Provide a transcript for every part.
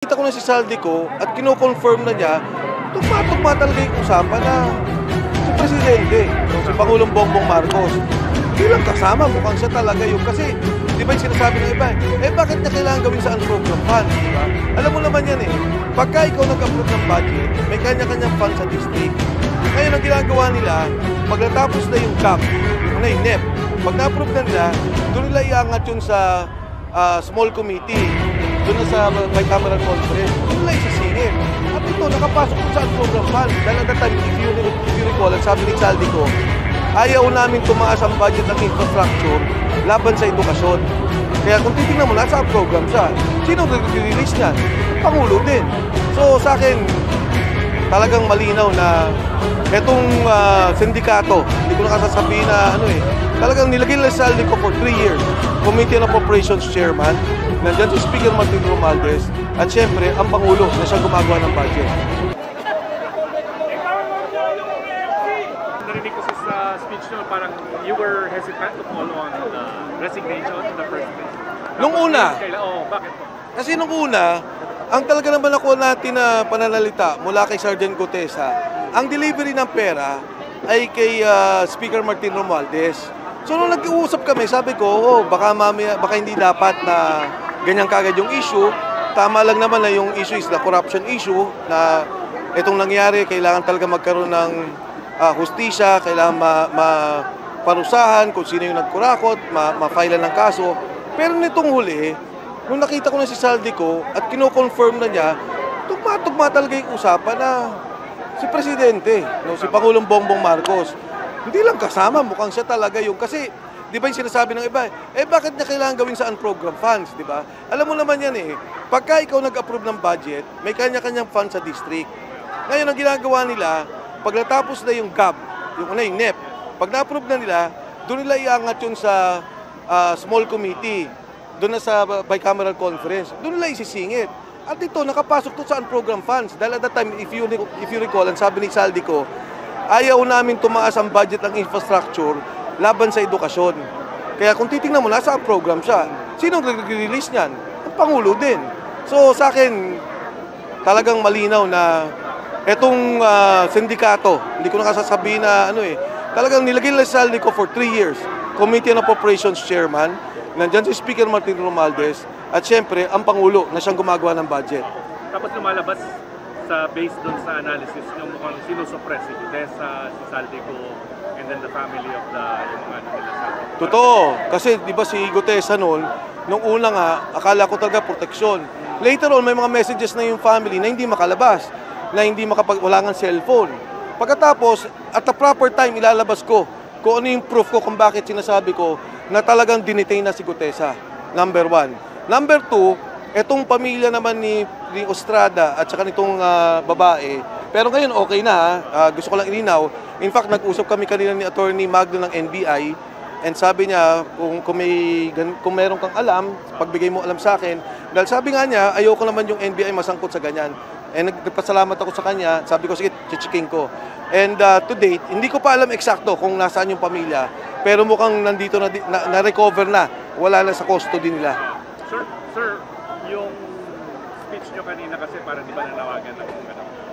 Kita ko na si Saldico at kino-confirm na niya, tugma talaga yung usapan na si Presidente, si Pangulong Bongbong Marcos. Bilang kasama, mukhang siya talaga yung kasi, di ba yung sinasabi ng iba, bakit niya kailangan gawin sa unprogram fund, di ba? Alam mo naman yan pagka ikaw nag-approve ng budget, may kanya-kanyang fund sa district. Ngayon ang ginagawa nila, pag natapos na yung CAP, yung NEP, pag na-approve na nila, doon nila iangat yun sa small committee, doon na sa bicameral conference, doon nila isisingin. At ito, nakapasok ko sa program fund. Dahil at that time, if you recall, at sabi ni Saldico, ayaw namin tumaas ang budget ng infrastructure laban sa edukasyon. Kaya kung titignan mo, nasa program siya. Sino nag-release niyan? Pangulo din. So sa akin, talagang malinaw na itong sindikato, hindi ko nakasasabihin na talagang nilagay nila si Saldico for 3 years. Committee on Appropriations Chairman, nandiyan si Speaker Martin Romualdez, at syempre, ang Pangulo na siya gumagawa ng budget. Narinig ko sa speech nyo, parang you were hesitant to call on the resignation in the first place. Nung una, bakit po? kasi nung una, ang talaga naman nakuha natin na pananalita mula kay Sergeant Gutesa, ang delivery ng pera ay kay Speaker Martin Romualdez. So nung nag-uusap kami, sabi ko, baka hindi dapat na ganyan kagad yung issue. Tama lang naman na yung issue is the corruption issue, na itong nangyari, kailangan talaga magkaroon ng hustisya, kailangan maparusahan kung sino yung nagkurakot, ma-file ng kaso. Pero nitong huli, nung nakita ko na si Saldico at kino-confirm na niya, tugma talaga yung usapan na si Presidente, si Pangulong Bongbong Marcos. Hindi lang kasama, mukhang siya talaga yung kasi, di ba yung sinasabi ng iba, bakit niya kailangan gawin sa unprogram funds, di ba? Alam mo naman yan pagka ikaw nag-approve ng budget, may kanya-kanyang fund sa district. Ngayon ang ginagawa nila, pag natapos na yung GAB, yung NEP, pag na-approve na nila, doon nila iangat yun sa small committee, doon na sa bicameral conference, doon nila isisingit. At ito, nakapasok to sa unprogram funds. Dahil at that time, if you recall, ang sabi ni Saldico, ayaw namin tumaas ang budget ng infrastructure laban sa edukasyon. Kaya kung titingnan mo, nasa program siya. Sino nag-release niyan? Ang Pangulo din. So sa akin, talagang malinaw na itong sindikato, hindi ko nakasasabihin na talagang nilagay nila si Saldico for 3 years. Committee on Appropriations Chairman, nandiyan si Speaker Martin Romualdez, at syempre, ang Pangulo na siyang gumagawa ng budget. Tapos lumalabas based doon sa analysis yung mukhang sinusuppress si Gutesa, si Saldico, and then the family of yung mga nila Saldico. Totoo. Kasi di ba si Gutesa noon, nung una nga, akala ko talaga proteksyon. Later on, may mga messages na yung family na hindi makalabas, na hindi wala ng cellphone. Pagkatapos, at the proper time, ilalabas ko kung ano yung proof ko kung bakit sinasabi ko na talagang dinitain na si Gutesa. Number 1. Number 2, etong pamilya naman ni Ostrada at saka nitong babae, pero ngayon okay na, gusto ko lang ilinaw. In fact, nag-usap kami kanina ni Attorney Magno ng NBI, and sabi niya, kung meron kang alam, pagbigay mo alam sa akin. Dahil sabi nga niya, ayoko naman yung NBI masangkot sa ganyan. And nagpasalamat ako sa kanya, sabi ko, sige, chichiking ko. And to date, hindi ko pa alam eksakto kung nasaan yung pamilya, pero mukhang nandito na-recover na, wala na sa custody nila. Sir, yung speech nyo kanina kasi parang di ba nanawagan na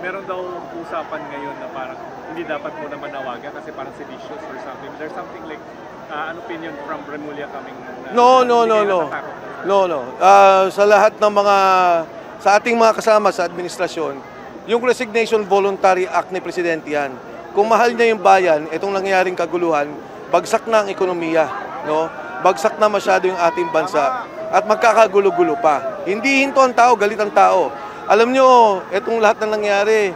meron daw usapan ngayon na parang hindi dapat mo naman nawagan kasi parang seditious or something. There's something like an opinion from Remulla coming No. Sa lahat ng sa ating mga kasama sa administrasyon, yung resignation voluntary act ni Presidente yan. Kung mahal niya yung bayan, itong nangyayaring kaguluhan, bagsak na ang ekonomiya, bagsak na masyado yung ating bansa. At magkakagulo-gulo pa. Hindi hinto ang tao, galit ang tao. Alam nyo, itong lahat na nangyari,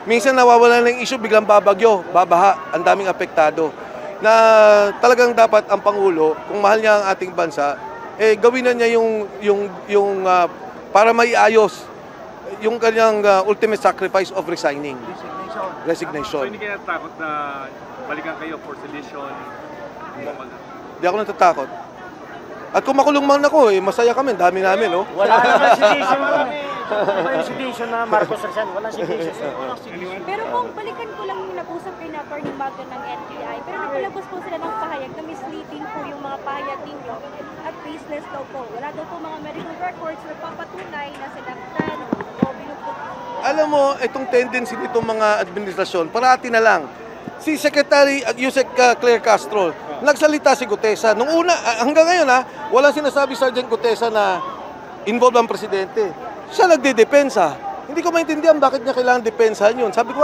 minsan nawawala ng issue, biglang babagyo, babaha, ang daming apektado. Na talagang dapat ang Pangulo, kung mahal niya ang ating bansa, gawin na niya yung para maiayos yung kanyang ultimate sacrifice of resigning. Resignation. So hindi kayo natakot na balikan kayo for sedition? Hindi ako natatakot. At kung makulong man ako, masaya kami, dami namin, Wala naman sedition. Ano yung sedition na Marcos Rizal? Walang sedition. Pero kung balikan ko lang yung nag-usap kayo na Attorney Magno ng NBI, pero napalabas po sila ng pahayag na misleading po yung mga pahayag ninyo at baseless daw po. Wala daw po mga medical records na papatunay na sinaktan o binugbog. Alam mo, itong tendency nitong mga administrasyon, parati na lang. Si Secretary Yusek Claire Castro, nagsalita si Gutesa. Nung una, hanggang ngayon walang sinasabi Sergeant Gutesa na involved ang presidente. Siya nagdedepensa. Hindi ko maintindihan bakit niya kailangan depensahan yun. Sabi ko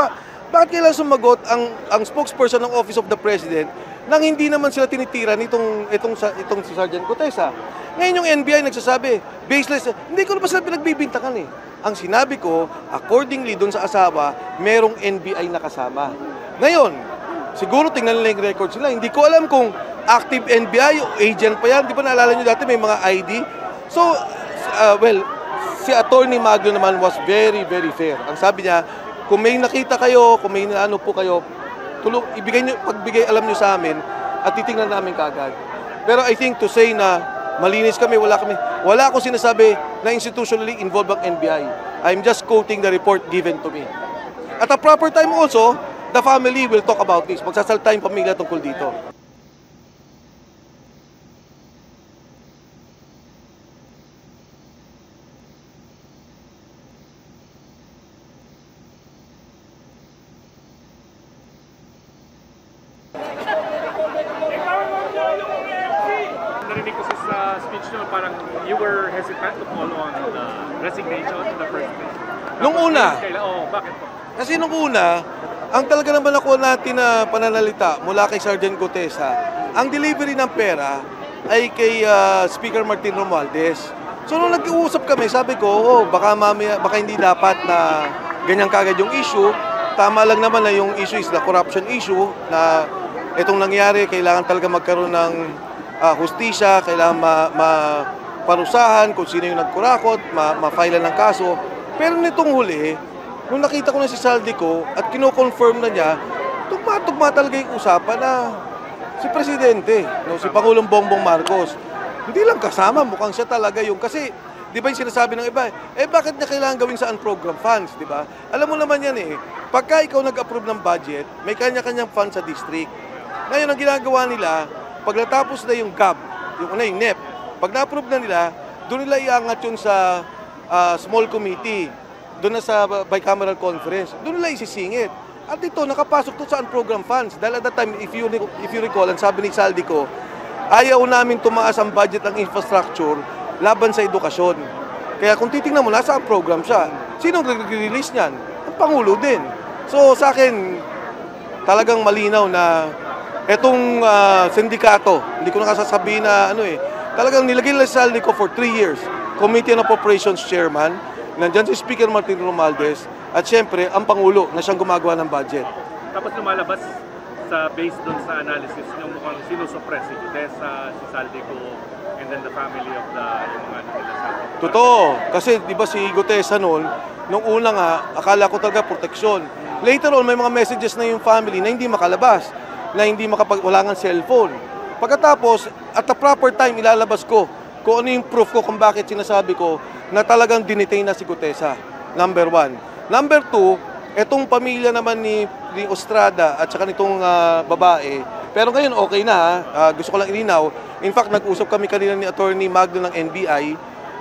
bakit kailangan sumagot ang spokesperson ng Office of the President nang hindi naman sila tinitira itong si Sergeant Gutesa. Ngayon yung NBI nagsasabi, baseless. Hindi ko na pa sila pinagbibintangan eh. Ang sinabi ko, accordingly doon sa asawa, merong NBI na kasama. Ngayon, siguro tingnan nila yung records nila. Hindi ko alam kung active NBI o agent pa yan. Di ba naalala nyo dati may mga ID? So, si Attorney Magno naman was very, very fair. Ang sabi niya, kung may nakita kayo, kung may ano po kayo, pagbigay alam nyo sa amin at titingnan namin kaagad. Pero I think to say na malinis kami, wala akong sinasabi na institutionally involved ang NBI. I'm just quoting the report given to me. At a proper time also, the family will talk about this. Magsasalta yung pamilya tungkol dito. Narinig ko sa speech nyo, parang you were hesitant to follow on the resignation in the first place. Nung una, bakit po? kasi nung una, ang talaga naman nakuha natin na pananalita mula kay Sergeant Gutesa, ang delivery ng pera ay kay Speaker Martin Romualdez. So nung nag-uusap kami, sabi ko, baka hindi dapat na ganyan kagad yung issue. Tama lang naman na yung issue is the corruption issue, na itong nangyari, kailangan talaga magkaroon ng hustisya, kailangan maparusahan kung sino yung nagkurakot, ma-file ng kaso. Pero nitong huli, nung nakita ko na si Saldico at kino-confirm na niya, tugma talaga yung usapan na si Presidente, si Pangulong Bongbong Marcos, hindi lang kasama, mukhang siya talaga yung, kasi di ba yung sinasabi ng iba, bakit niya kailangan gawin sa unprogrammed funds, di ba? Alam mo naman yan pagka ikaw nag-approve ng budget, may kanya-kanyang fund sa district. Ngayon, ang ginagawa nila, pag natapos na yung GAB, yung NEP, pag na-approve na nila, doon nila iangat yun sa small committee, doon na sa bicameral conference, doon nila isisingit. At ito, nakapasok to sa unprogrammed funds. Dahil at that time, if you recall, ang sabi ni Saldico, ayaw namin tumaas ang budget ng infrastructure laban sa edukasyon. Kaya kung titingnan mo, nasa program siya. Sinong nag-release niyan? Ang Pangulo din. So sa akin, talagang malinaw na etong sindikato, hindi ko nakasasabihin na talagang nilagay nila si Saldico for 3 years. Committee on Appropriations Chairman, nandyan si Speaker Martin Romualdez, at syempre, ang Pangulo na siyang gumagawa ng budget. Tapos lumalabas based doon sa analysis nyo, mukhang sinusuppress si Gutesa, si Saldico, and then the family of yung mga nila Saldico. Totoo. Kasi di ba si Gutesa noon, nung una nga, akala ko talaga proteksyon. Later on, may mga messages na yung family na hindi makalabas, na wala nga cellphone. Pagkatapos, at the proper time, ilalabas ko kung ano yung proof ko kung bakit sinasabi ko na talagang dinetain na si Gutesa. Number 1. Number 2, etong pamilya naman ni Ostrada at saka nitong babae, pero ngayon okay na gusto ko lang ilinaw. In fact, nag-usap kami kanina ni Attorney Magno ng NBI,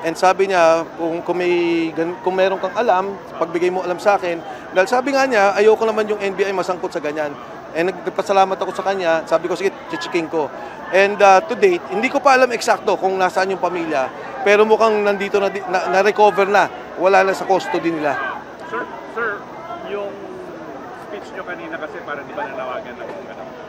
and sabi niya kung meron kang alam, pagbigay mo alam sa akin. Dahil sabi nga niya, ayoko naman yung NBI masangkot sa ganyan. And nagpasalamat ako sa kanya, sabi ko sige, chichiking ko. And to date, hindi ko pa alam eksakto kung nasaan yung pamilya, pero mukhang nandito na-recover na, wala na sa custody nila. Sir, yung speech nyo kanina kasi parang di ba nanawagan ng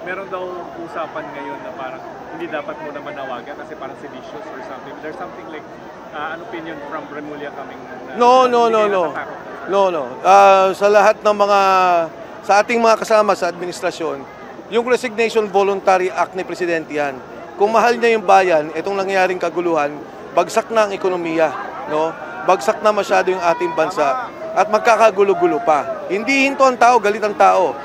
meron daw usapan ngayon na parang hindi dapat mo na manawagan kasi parang seditious or something. There's something like, an opinion from Remulla coming? No. Sa lahat ng sa ating mga kasama sa administrasyon, yung Resignation Voluntary Act ni Presidente yan. Kung mahal niya yung bayan, itong nangyaring kaguluhan, bagsak na ang ekonomiya, bagsak na masyado yung ating bansa, at magkakagulo-gulo pa. Hindi hinto ang tao, galit ang tao.